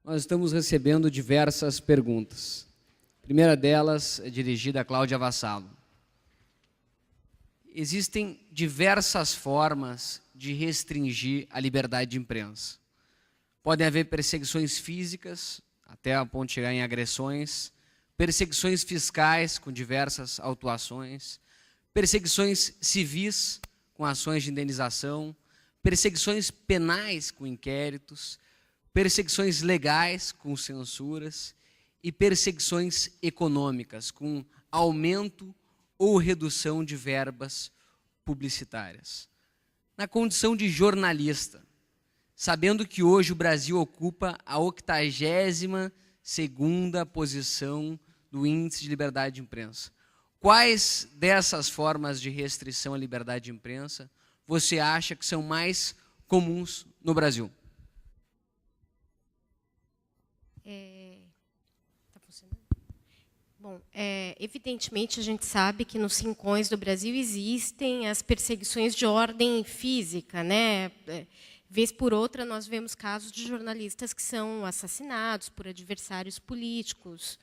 Nós estamos recebendo diversas perguntas. A primeira delas é dirigida a Cláudia Vassalo. Existem diversas formas de restringir a liberdade de imprensa. Podem haver perseguições físicas, até a ponto de chegar em agressões, perseguições fiscais, com diversas autuações, perseguições civis, com ações de indenização, perseguições penais, com inquéritos, perseguições legais, com censuras, e perseguições econômicas, com aumento ou redução de verbas publicitárias. Na condição de jornalista, sabendo que hoje o Brasil ocupa a 82ª posição do Índice de Liberdade de Imprensa, quais dessas formas de restrição à liberdade de imprensa você acha que são mais comuns no Brasil? Tá funcionando? Bom, evidentemente a gente sabe que nos rincões do Brasil existem as perseguições de ordem física, né? Vez por outra nós vemos casos de jornalistas que são assassinados por adversários políticos,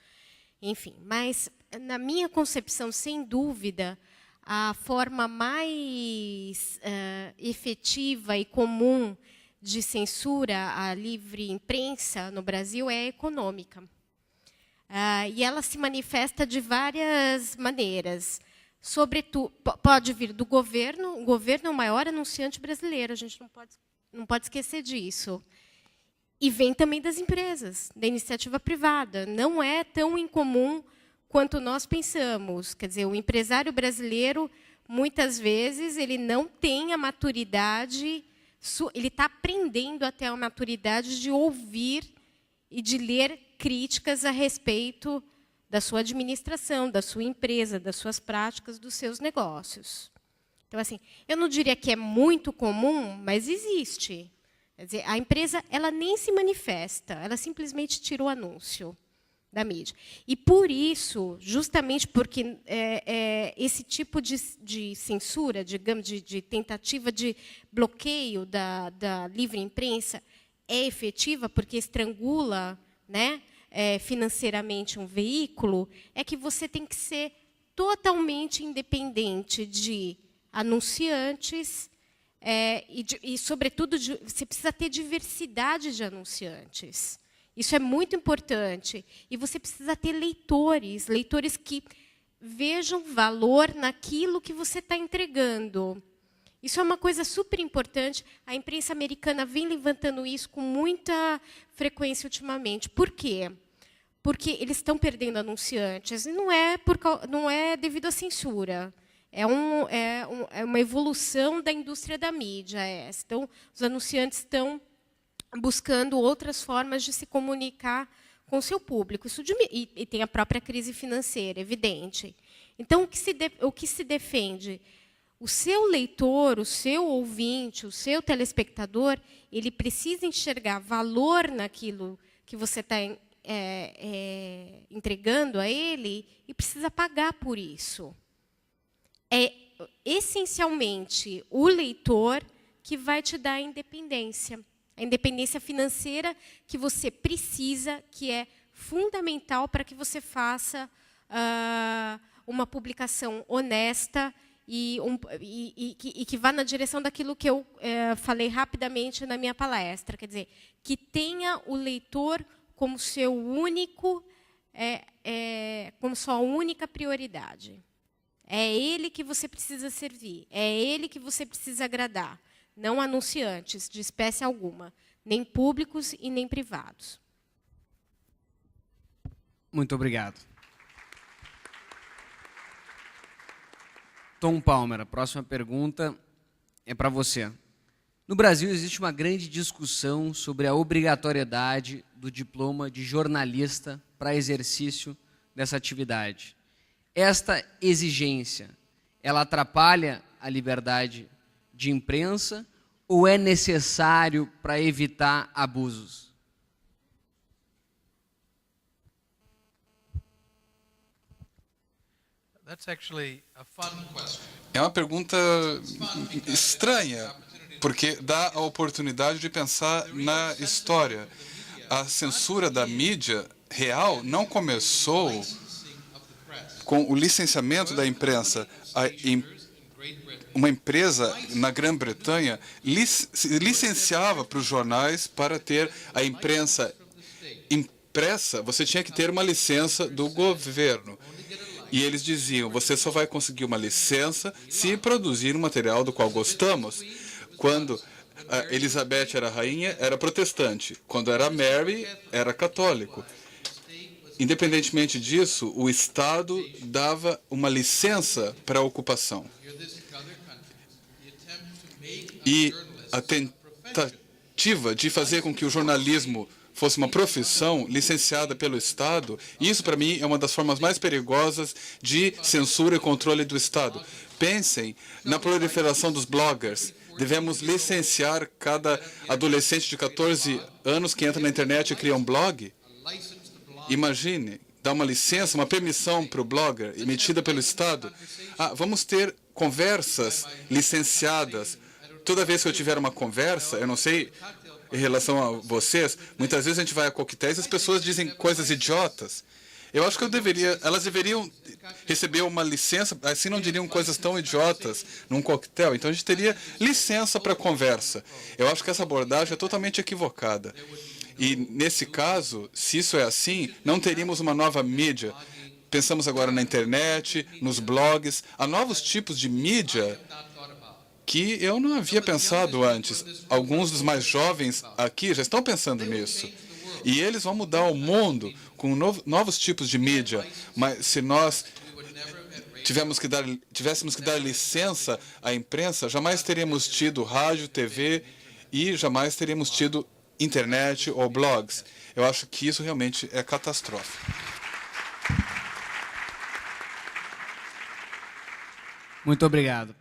enfim. Mas na minha concepção, sem dúvida, a forma mais efetiva e comum de censura à livre imprensa no Brasil é a econômica. E ela se manifesta de várias maneiras. Sobretudo, pode vir do governo. O governo é o maior anunciante brasileiro, a gente não pode esquecer disso. E vem também das empresas, da iniciativa privada. Não é tão incomum quanto nós pensamos. Quer dizer, o empresário brasileiro, muitas vezes, ele não tem a maturidade, ele está aprendendo até a maturidade de ouvir e de ler críticas a respeito da sua administração, da sua empresa, das suas práticas, dos seus negócios. Então, assim, eu não diria que é muito comum, mas existe. Quer dizer, a empresa ela nem se manifesta, ela simplesmente tira o anúncio da mídia. E, por isso, justamente porque esse tipo de censura, digamos, de tentativa de bloqueio da livre imprensa é efetiva, porque estrangula, né, financeiramente um veículo, é que você tem que ser totalmente independente de anunciantes e sobretudo, você precisa ter diversidade de anunciantes. Isso é muito importante. E você precisa ter leitores que vejam valor naquilo que você está entregando. Isso é uma coisa super importante. A imprensa americana vem levantando isso com muita frequência ultimamente. Por quê? Porque eles estão perdendo anunciantes. E não é devido à censura. É uma evolução da indústria da mídia. Então, os anunciantes estão buscando outras formas de se comunicar com o seu público. E tem a própria crise financeira, evidente. Então, o que se defende? O seu leitor, o seu ouvinte, o seu telespectador, ele precisa enxergar valor naquilo que você está entregando a ele e precisa pagar por isso. É essencialmente o leitor que vai te dar a independência financeira que você precisa, que é fundamental para que você faça uma publicação honesta e que vá na direção daquilo que eu falei rapidamente na minha palestra. Quer dizer, que tenha o leitor como seu único, como sua única prioridade. É ele que você precisa servir, é ele que você precisa agradar. Não anunciantes de espécie alguma, nem públicos e nem privados. Muito obrigado. Tom Palmer, a próxima pergunta é para você. No Brasil, existe uma grande discussão sobre a obrigatoriedade do diploma de jornalista para exercício dessa atividade. Esta exigência, ela atrapalha a liberdade de imprensa ou é necessário para evitar abusos? É uma pergunta estranha, porque dá a oportunidade de pensar na história. a censura da mídia real não começou com o licenciamento da imprensa. Uma empresa na Grã-Bretanha licenciava para os jornais para ter a imprensa impressa. Você tinha que ter uma licença do governo. E eles diziam, você só vai conseguir uma licença se produzir um material do qual gostamos. Quando Elizabeth era rainha, era protestante. Quando era Mary, era católico. Independentemente disso, o Estado dava uma licença para a ocupação. E a tentativa de fazer com que o jornalismo fosse uma profissão licenciada pelo Estado, isso, para mim, é uma das formas mais perigosas de censura e controle do Estado. Pensem na proliferação dos bloggers. Devemos licenciar cada adolescente de 14 anos que entra na internet e cria um blog? Imagine, dar uma licença, uma permissão para o blogger emitida pelo Estado. Vamos ter conversas licenciadas. Toda vez que eu tiver uma conversa, eu não sei em relação a vocês, muitas vezes a gente vai a coquetéis e as pessoas dizem coisas idiotas. Eu acho que elas deveriam receber uma licença, assim não diriam coisas tão idiotas num coquetel. Então a gente teria licença para conversa. Eu acho que essa abordagem é totalmente equivocada. E nesse caso, se isso é assim, não teríamos uma nova mídia. Pensamos agora na internet, nos blogs, há novos tipos de mídia que eu não havia pensado antes. Alguns dos mais jovens aqui já estão pensando nisso. E eles vão mudar o mundo com novos tipos de mídia. Mas se nós tivéssemos que dar licença à imprensa, jamais teríamos tido rádio, TV e jamais teríamos tido internet ou blogs. Eu acho que isso realmente é catastrófico. Muito obrigado.